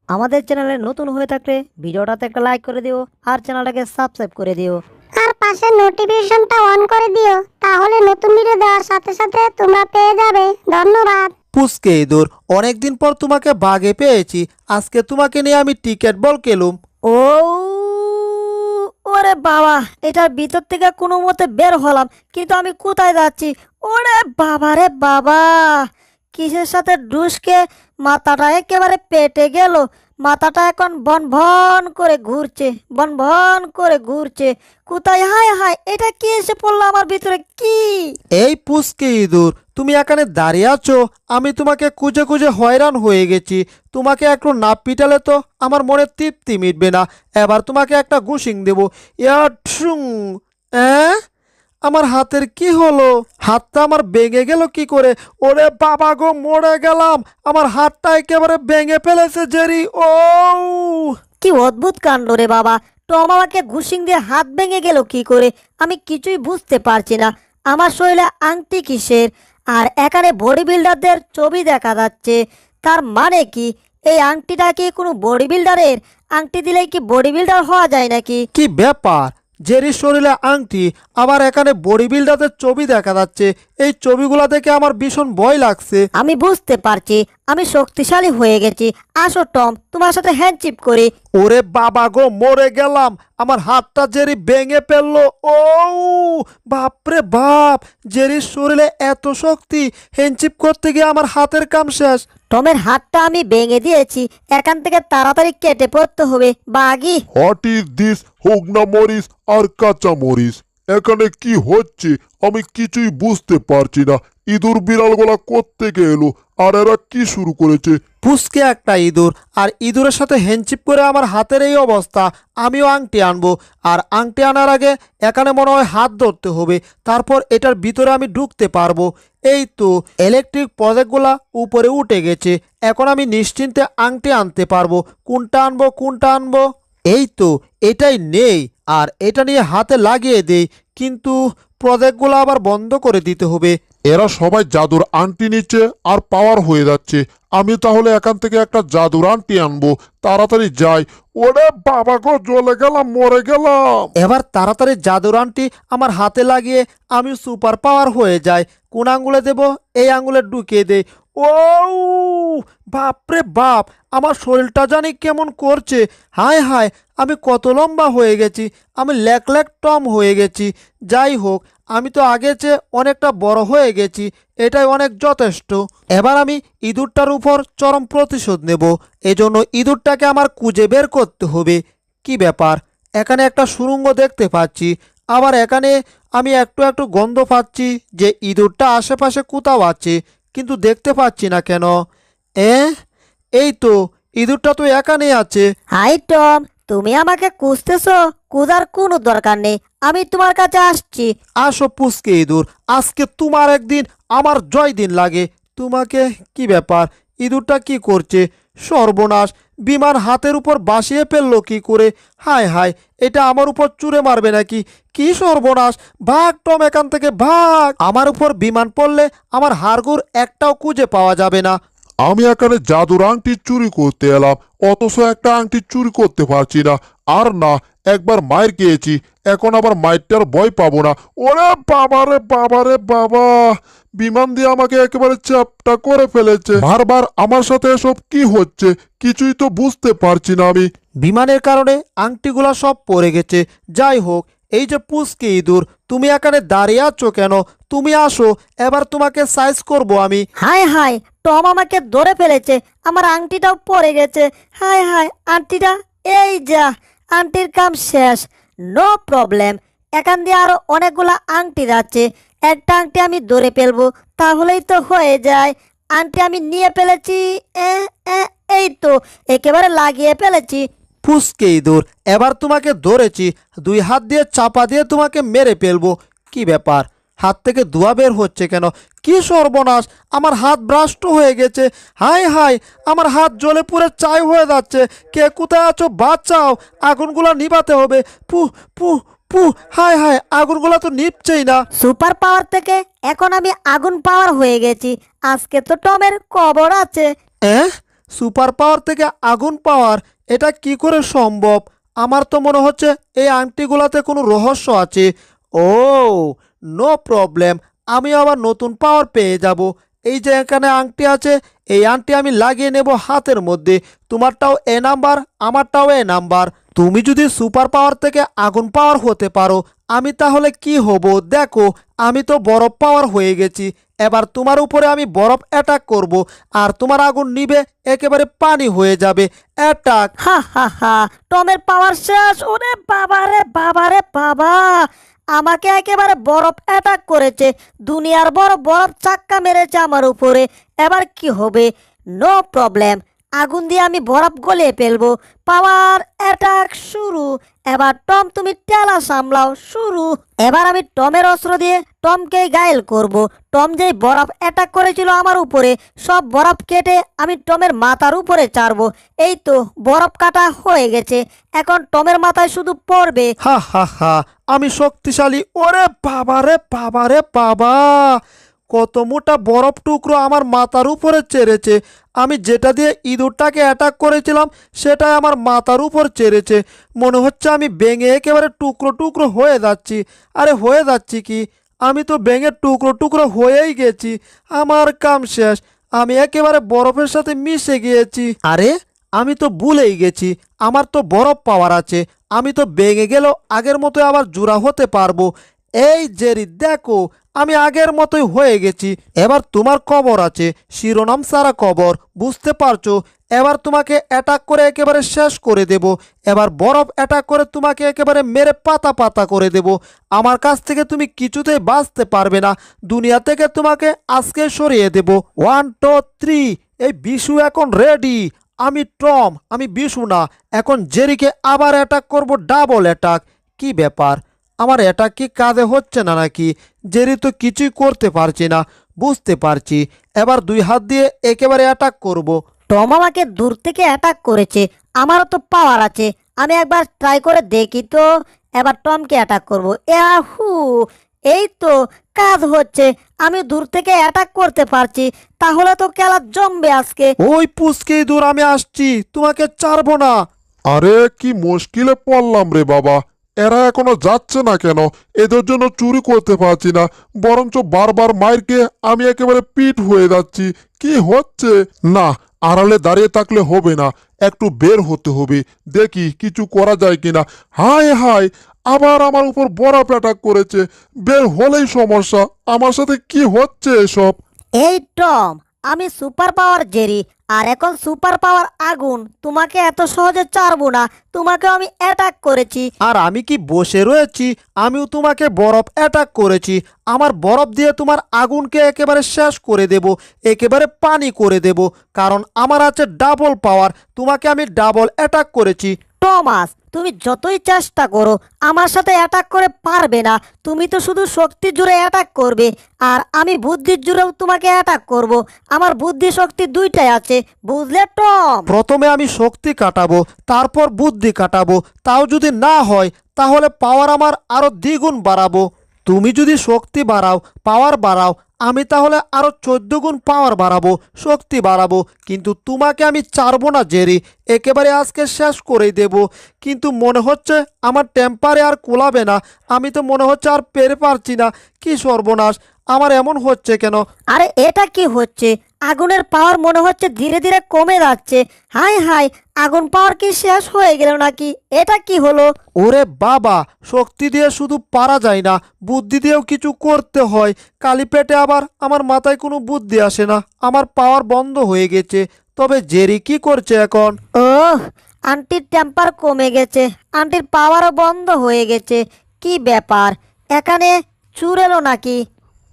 আমাদের চ্যানেলে নতুন হয়ে থাকলে ভিডিওটাতে একটা লাইক করে দিও আর চ্যানেলটাকে সাবস্ক্রাইব করে দিও। আর পাশে নোটিফিকেশনটা অন করে দিও, তাহলে নতুন ভিডিও দেওয়ার সাথে সাথে তোমরা পেয়ে যাবে। ধন্যবাদ। পুচকে ইঁদুর, অনেকদিন পর তোমাকে বাগে পেয়েছি। আজকে তোমাকে নিয়ে আমি টিকেট বল খেলুম। ও ওরে বাবা, এটার ভিতর থেকে কোনো মতে বের হলাম, কিন্তু আমি কোথায় যাচ্ছি? ওরে বাবা রে বাবা, কিসের সাথে ডুসকে মাথাটা একেবারে পেটে গেল। মাথাটা এখন বন ভন করে ঘুরছে, বন ভন করে ঘুরছে। কোথায়? হায় হায়, এটা কি এসে পড়লো আমার ভিতরে? কি? এই পুচকে ইঁদুর, তুমি এখানে দাঁড়িয়ে আছো? আমি তোমাকে খুঁজে খুঁজে হয়রান হয়ে গেছি। তোমাকে একটু না পিটালে তো আমার মনে তৃপ্তি মিটবে না। এবার তোমাকে একটা ঘুষিং দেবো। ইয়াঠুং। হ্যাঁ, আমার হাতের কি হলো? হাতটা আমার ভেঙে গেল কি করে? ওরে বাবা গো, মরে গেলাম। আমার হাতটা একেবারে ভেঙে ফেলেছে জেরি। ও কি অদ্ভুত কাণ্ড রে বাবা! টম আমাকে ঘুষিং দিয়ে হাত ভেঙে গেল কি করে? আমি কিছুই বুঝতে পারছি না। আমার শরীরে আংটি কিসের? আর এখানে বডি বিল্ডারদের ছবি দেখা যাচ্ছে। তার মানে কি এই আংটিটা কি কোনো বডি বিল্ডারের? আংটি দিলেই কি বডি বিল্ডার হওয়া যায় নাকি? কি ব্যাপার? জেরির শরীরে আংটি, আবার এখানে বডি বিল্ডারদের ছবি দেখা যাচ্ছে। এই ছবিগুলো দেখে আমার ভীষণ ভয় লাগছে। আমি বুঝতে পারছি, আমি শক্তিশালী হয়ে গেছি। আসো টম, তোমার সাথে হ্যান্ডশিপ করি। ওরে বাবা গো, মরে গেলাম। আমার হাতটা জেরি ভেঙে ফেললো। ও বাপরে বাপ, জেরির শরীরে এত শক্তি! হ্যান্ডশিপ করতে গিয়ে আমার হাতের কাম শেষ। টমের হাতটা আমি ভেঙে দিয়েছি, এখান থেকে তাড়াতাড়ি কেটে পড়তে হবে। বাগি! What is this? হুগনা মরিচ আর কাঁচা মরিচ, এখানে কি হচ্ছে আমি কিছুই বুঝতে পারছি না। ইঁদুর বিড়ালগুলা কোত্থেকে এলো আর এরা কি শুরু করেছে? পুচকে একটা ইঁদুর, আর ইঁদুরের সাথে হ্যান্ডশিপ করে আমার হাতের এই অবস্থা। আমিও আংটি আনবো, আর আংটি আনার আগে এখানে মনে হয় হাত ধরতে হবে, তারপর এটার ভিতরে আমি ঢুকতে পারবো। এই তো ইলেকট্রিক প্রজেক্টগুলা উপরে উঠে গেছে। এখন আমি নিশ্চিন্তে আংটি আনতে পারবো। কোনটা আনবো, কোনটা আনবো? এই তো এটাই নেই, আর এটা নিয়ে হাতে লাগিয়ে দেই। কিন্তু প্রজেক্টগুলো আবার বন্ধ করে দিতে হবে। এরা সবাই জাদুর আংটি নিচ্ছে আর পাওয়ার হয়ে যাচ্ছে। আমি তাহলে এখান থেকে একটা জাদুর আংটি আনবো। তাড়াতাড়ি যাই। ওরে বাবা গো, জ্বলে গেলাম, মরে গেলাম। এবার তাড়াতাড়ি জাদুর আংটি আমার হাতে লাগিয়ে আমি সুপার পাওয়ার হয়ে যাই। কোন আঙ্গুলে দেব? এই আঙ্গুলে ঢুকিয়ে দেই। ও বাপরে বাপ, আমার শরীরটা জানি কেমন করছে। হায় হায়, আমি কত লম্বা হয়ে গেছি! আমি ল্যাক ল্যাক টম হয়ে গেছি। যাই হোক, আমি তো আগের চেয়ে অনেকটা বড় হয়ে গেছি। এটাই অনেক যথেষ্ট। এবার আমি ইঁদুরটার উপর চরম প্রতিশোধ নেব। এজন্য ইঁদুরটাকে আমার খুঁজে বের করতে হবে। কি ব্যাপার? এখানে একটা সুড়ঙ্গ দেখতে পাচ্ছি, আবার এখানে আমি একটু একটু গন্ধ পাচ্ছি যে ইঁদুরটা আশেপাশে কোথাও আছে, কিন্তু দেখতে পাচ্ছি না কেন। এ এই তো, ইঁদুরটা তো এখানেই আছে। হাই টম, তুমি আমাকে খুঁজতেছো? খোঁজার কোনো দরকার নেই, আমি তোমার কাছে আসছি। আসো পুচকে ইঁদুর, আজকে তোমার একদিন আমার জয় দিন লাগে। তোমাকে কি ব্যাপার? ইঁদুরটা কি করছে? সর্বনাশ, বিমান হাতের উপর বাসিয়ে ফেললো কি করে? হায় হায়, এটা আমার উপর চুরে মারবে নাকি? কি সর্বনাশ! ভাগ টম, এখান থেকে ভাগ। আমার উপর বিমান পড়লে আমার হাড়গোড় একটাও খুঁজে পাওয়া যাবে না। আমি এখানে জাদুর আংটি চুরি করতে এলাম, অথচ একটা আংটি চুরি করতে পারছি না। আর না, একবার মায়ের খেয়েছি, এখন আবার মায়েরটার ভয় পাবো না। ওরে বাবারে বাবারে বাবা, বিমান দিয়ে আমাকে একেবারে চ্যাপটা করে ফেলেছে। বারবার আমার সাথে এসব কি হচ্ছে? কিছুই তো বুঝতে পারছি না আমি। বিমানের কারণে আংটিগুলা সব পড়ে গেছে। যাই হোক, এই যে পুচকে ইঁদুর, তুমি এখানে দাঁড়িয়ে আছো কেন? তুমি আসো, এবার তোমাকে সাইজ করব আমি। হায় হায়, টম আমাকে ধরে ফেলেছে, আমার আংটিটাও পড়ে গেছে। হায় হায়, আংটিটা এই যা, আংটির কাম শেষ। নো প্রবলেম, এখান দিয়ে আরো অনেকগুলা আংটি যাচ্ছে। একটা আংটি আমি ধরে ফেলবো, তাহলেই তো হয়ে যায়। আংটি আমি নিয়ে ফেলেছি। এ, এ, এই তো একেবারে লাগিয়ে ফেলেছি। পুচকে ইঁদুর, এবার তোমাকে ধরেছি। দুই হাত দিয়ে চাপা দিয়ে তোমাকে মেরে ফেলবো। কি ব্যাপার? হাত থেকে ধোঁয়া বের হচ্ছে কেন? কি সর্বনাশ, আমার হাত ভ্রষ্ট হয়ে গেছে। হায় হায়, আমার হাত জ্বলে পুড়ে ছাই হয়ে যাচ্ছে। কে কোথায় আছো? বাঁচাও, আগুনগুলো নিভাতে হবে। পু পু পু, হায় হায়, আগুনগুলো তো নিভছেই না। সুপার পাওয়ার থেকে এখন আমি আগুন পাওয়ার হয়ে গেছি। আজকে তো টমের কবর আছে। সুপার পাওয়ার থেকে আগুন পাওয়ার, এটা কি করে সম্ভব? আমার তো মনে হচ্ছে এই আংটিগুলোতে কোনো রহস্য আছে। ও, নো প্রবলেম, আমি আবার নতুন পাওয়ার পেয়ে যাব। এই যে এখানে আংটি আছে, এই আংটি আমি লাগিয়ে নেব হাতের মধ্যে। তোমারটাও এ নাম্বার, আমারটাও এ নাম্বার। তুমি যদি সুপার পাওয়ার থেকে আগুন পাওয়ার হতে পারো, আমি তাহলে কি হব দেখো। আমি তো বরফ পাওয়ার হয়ে গেছি। এবার তোমার উপরে আমি বরফ অ্যাটাক করব, আর তোমার আগুন নিবে একেবারে পানি হয়ে যাবে। অ্যাটাক! হা হা হা, টমের পাওয়ার শেষ। ওরে বাবা রে বাবা রে বাবা, আমাকে একেবারে বরফ অ্যাটাক করেছে। দুনিয়ার বড় বরফ চাক্কা মেরেছে আমার উপরে। এবার কি হবে? নো প্রবলেম, আগুন দিয়ে আমি বরফ গলিয়ে ফেলবো। পাওয়ার অ্যাটাক শুরু। এবার টম তুমি টেলা সামলাও, শুরু। এবার আমি টমের অস্ত্র দিয়ে টমকে ঘায়েল করব। টম যেই বরফ অ্যাটাক করেছিল আমার উপরে, সব বরফ কেটে আমি টমের মাথার উপরে চাড়বো। এই তো বরফ কাটা হয়ে গেছে, এখন টমের মাথায় শুধু পড়বে। হা হা হা, আমি শক্তিশালী। ওরে বাবা রে বাবা রে বাবা, কত মোটা বরফ টুকরো আমার মাথার উপরে চেড়েছে। আমি যেটা দিয়ে ইঁদুরটাকে অ্যাটাক করেছিলাম সেটাই আমার মাথার উপর চেড়েছে। মনে হচ্ছে আমি ভেঙে একেবারে টুকরো টুকরো হয়ে যাচ্ছি। আরে হয়ে যাচ্ছি কি, আমি তো ভেঙে টুকরো টুকরো হয়েই গেছি। আমার কাম শেষ, আমি একেবারে বরফের সাথে মিশে গিয়েছি। আরে আমি তো ভুলেই গেছি, আমার তো বরফ পাওয়ার আছে। আমি তো ভেঙে গেল আগের মতো আবার জোড়া হতে পারবো। এই জেরি দেখো, আমি আগের মতোই হয়ে গেছি। এবার তোমার কবর আছে, শিরোনাম সারা কবর, বুঝতে পারছো? এবার তোমাকে অ্যাটাক করে একেবারে শেষ করে দেব। এবার বরফ অ্যাটাক করে তোমাকে একেবারে মেরে পাতা পাতা করে দেব। আমার কাছ থেকে তুমি কিছুতেই বাঁচতে পারবে না। দুনিয়া থেকে তোমাকে আজকে সরিয়ে দেব। 1 2 3, এই বিশু এখন রেডি। আমি টম, আমি বিশু না। এখন জেরিকে আবার অ্যাটাক করব, ডাবল অ্যাটাক। কি ব্যাপার, আমার অ্যাটাক কি কাজে হচ্ছে না নাকি? জেরি তো কিছুই করতে পারছি না। বুঝতে পারছি, এবার 2 হাত দিয়ে একেবারে অ্যাটাক করব। টম আমাকে দূর থেকে অ্যাটাক করেছে, আমারও তো পাওয়ার আছে। আমি একবার ট্রাই করে দেখি তো। এবার টমকে অ্যাটাক করব। ইয়াহু, এই তো কাজ হচ্ছে। আমি দূর থেকে অ্যাটাক করতে পারছি। তাহলে তো খেলা জমবে আজকে। ওই পুচকে দূর, আমি আসছি, তোমাকে ছাড়বো না। আরে কি মুশকিলে পড়লাম রে বাবা, এরা এখনো যাচ্ছে না কেন? এদের জন্য চুরি করতে পারছি না, বরঞ্চ বারবার মাইরকে আমি একেবারে পিট হয়ে যাচ্ছি। কি হচ্ছে? না, আড়ালে দাঁড়িয়ে থাকলে হবে না, একটু বের হতে হবে, দেখি কিছু করা যায় কিনা। হায় হায়, আবার আমার উপর বরফ অ্যাটাক করেছে। বের হলেই সমস্যা। আমার সাথে কি হচ্ছে এসব? এই টম, আমি সুপার পাওয়ার জেরি, আর এখন সুপার পাওয়ার আগুন। তোমাকে এত সহজে ছাড়বো না। তোমাকে আমি অ্যাটাক করেছি। আর আমি কি বসে রয়েছি? আমিও তোমাকে বরফ অ্যাটাক করেছি। আমার বরফ দিয়ে তোমার আগুনকে একেবারে শেষ করে দেব, একেবারে পানি করে দেব। কারণ আমার আছে ডাবল পাওয়ার। তোমাকে আমি ডাবল অ্যাটাক করেছি। টমাস, তুমি যতই চেষ্টা করো আমার সাথে অ্যাটাক করে পারবে না। তুমি তো শুধু শক্তি জুড়ে অ্যাটাক করবে, আর আমি বুদ্ধির জুড়েও তোমাকে অ্যাটাক করব। আমার বুদ্ধি শক্তি দুইটাই আছে, বুঝলে টম? প্রথমে আমি শক্তি কাটাবো, তারপর বুদ্ধি কাটাবো। তাও যদি না হয়, তাহলে পাওয়ার আমার আরো দ্বিগুণ বাড়াবো। তুমি যদি শক্তি বাড়াও, পাওয়ার বাড়াও, আমি তাহলে আরো 14 গুণ পাওয়ার বাড়াবো, শক্তি বাড়াবো। কিন্তু তোমাকে আমি ছাড়বো না জেরি, একেবারে আজকে শেষ করে দেব। কিন্তু মনে হচ্ছে আমার টেম্পারে আর কোলাবে না। আমি তো মনে হচ্ছে আর পেরে পারছি না। কি সর্বনাশ, আমার এমন হচ্ছে কেন? আরে এটা কি হচ্ছে? আগুনের পাওয়ার মনে হচ্ছে ধীরে ধীরে কমে যাচ্ছে। হাই হাই, আগুন পাওয়ার কি শেষ হয়ে গেল নাকি? এটা কি হলো? ওরে বাবা, শক্তি দিয়ে শুধু পারা যায় না, বুদ্ধি দিয়েও কিছু করতে হয়। কালি পেটে আবার আমার মাথায় কোনো বুদ্ধি আসে না। আমার পাওয়ার বন্ধ হয়ে গেছে। তবে জেরি কি করছে এখন? ওহ, আন্টির টেম্পার কমে গেছে, আন্টির পাওয়ারও বন্ধ হয়ে গেছে। কি ব্যাপার, এখানে চুর এলো নাকি?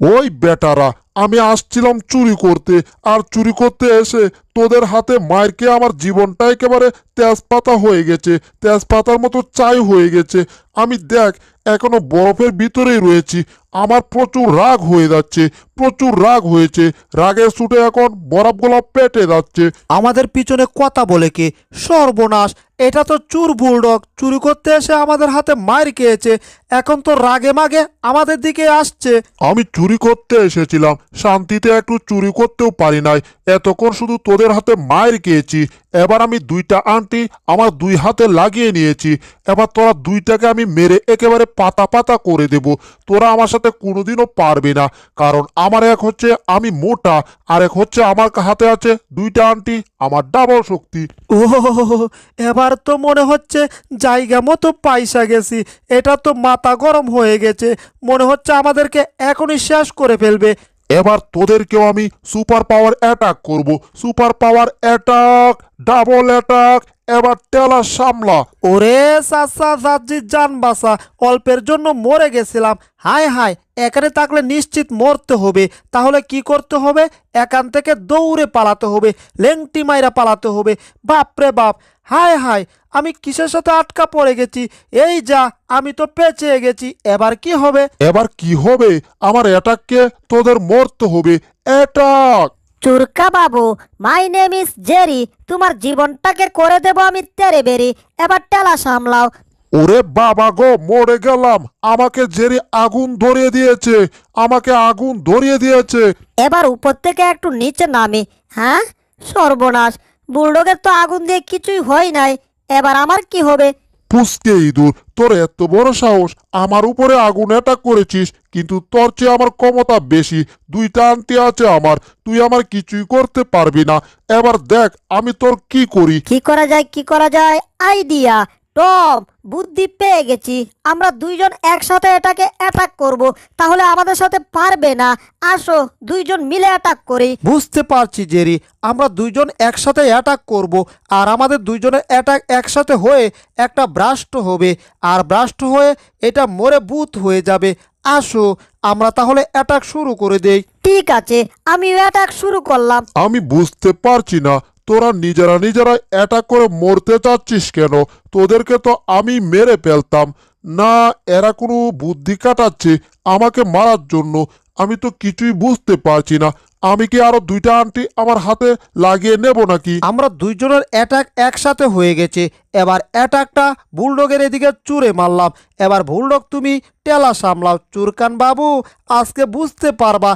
ওই বেটারা, আমি আসছিলাম চুরি করতে, আর চুরি করতে এসে তোদের হাতে মারকে আমার জীবনটা একেবারে তেজপাতা হয়ে গেছে, তেজপাতার মতো চাই হয়ে গেছে। আমি দেখ, এখনো বরফের ভিতরেই রয়েছি। আমার প্রচুর রাগ হয়ে যাচ্ছে, প্রচুর রাগ হয়েছে। রাগের ছুটে এখন বরফগুলো পেটে যাচ্ছে। আমাদের পিছনে কথা বলে কে? সর্বনাশ, এটা তো চুর বুলডগ। চুরি করতে এসে আমাদের হাতে মার খেয়েছে, এখন তো রাগে মাগে আমাদের দিকে আসছে। আমি চুরি করতে এসেছিলাম, শান্তিতে একটু চুরি করতেও পারি নাই। এতক্ষণ শুধু তোদের তোদের হাতে মায়ের খেয়েছি, এবার আমি দুইটা আংটি আমার দুই হাতে লাগিয়ে নিয়েছি। এবার তোরা দুইটাকে আমি মেরে একেবারে পাতা পাতা করে দেব। তোরা আমার সাথে কোনোদিনও পারবে না, কারণ আমার এক হচ্ছে আমি মোটা, আর এক হচ্ছে আমার হাতে আছে দুইটা আংটি, আমার ডাবল শক্তি। ও এবার তো মনে হচ্ছে জায়গা মতো পাইসা গেছি। এটা তো মাথা গরম হয়ে গেছে, মনে হচ্ছে আমাদেরকে এখনই শেষ করে ফেলবে। এবার তোদেরকেও আমি সুপার পাওয়ার অ্যাটাক করব। Super power attack, double attack. এবার টেলা সামলা। ওরে চাচা চাচি জান বাঁচা, অল্পের জন্য মরে গেছিলাম। হায় হায়, এখানে থাকলে নিশ্চিত মরতে হবে। তাহলে কি করতে হবে? এখান থেকে দৌড়ে পালাতে হবে, লেংটি মাইরা পালাতে হবে। বাপরে বাপ, হায় হায়, আমি কিসের সাথে আটকা পড়ে গেছি? এই যা, আমি তো পেঁচিয়ে গেছি। এবার কি হবে? এবার কি হবে? আমার অ্যাটাককে তোদের মরতে হবে। Attack! চুরকা Babu, my name is Jerry. তোমার জীবনটাকে করে দেব আমি তেরে বেরি। এবার টেলা সামলাও। ওরে বাবা গো, মরে গেলাম। আমাকে জেরি আগুন ধরিয়ে দিয়েছে, আমাকে আগুন ধরিয়ে দিয়েছে। এবার উপর থেকে একটু নিচে নামি। হ্যাঁ, সর্বনাশ, বুলডগের তো আগুন দিয়ে কিছুই হয় নাই। এবার আমার কি হবে? পুষ্কে ইঁদুর, তোর এত বড় সাহস, আমার উপরে আগুন অ্যাটাক করেছিস, কিন্তু তোর চেয়ে আমার ক্ষমতা বেশি। দুইটা আংটি আছে আমার, তুই আমার কিছুই করতে পারবি না। এবার দেখ আমি তোর কি করি। কি করা যায়, কি করা যায়? আইডিয়া! টম, বুদ্ধি পেয়ে গেছি। আমরা দুইজন একসাথে এটাকে অ্যাটাক করব, তাহলে আমাদের সাথে পারবে না। আসো দুইজন মিলে অ্যাটাক করি। বুঝতে পারছি জেরি, আমরা দুইজন একসাথে অ্যাটাক করব, আর আমাদের দুইজনের অ্যাটাক একসাথে হয়ে একটা ব্রাস্ট হবে, আর ব্রাস্ট হয়ে এটা মরে ভূত হয়ে যাবে। আসো আমরা তাহলে অ্যাটাক শুরু করে দেই। ঠিক আছে, আমি অ্যাটাক শুরু করলাম। আমি বুঝতে পারছি না, তোরা নিজেরা নিজেরা অ্যাটাক করে মরতে চাচ্ছিস কেন? তোদেরকে তো আমি মেরে ফেলতাম। না, এরা কোনো বুদ্ধি কাটাচ্ছে আমাকে মারার জন্য। আমি তো কিছুই বুঝতে পারছি না। আমি কি আরো দুইটা আংটি আমার হাতে লাগিয়ে নেব নাকি? আমরা দুইজনের অ্যাটাক একসাথে হয়ে গেছে। এবার অ্যাটাকটা বুলডগের এদিকে চুরে মারলাম। এবার বুলডগ তুমি টেলা সামলাও। চুরকান বাবু, আজকে বুঝতে পারবা।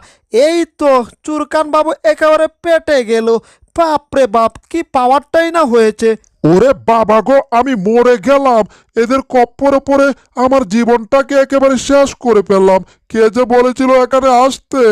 এই তো চুরকান বাবু একেবারে পেটে গেল। বাপরে বাপ, কি পাওয়ারটাই না হয়েছে। ওরে বাবা গো, আমি মরে গেলাম। এদের কপ্পরে পড়ে আমার জীবনটাকে একেবারে শেষ করে ফেললাম। কে যে বলেছিল এখানে আসতে?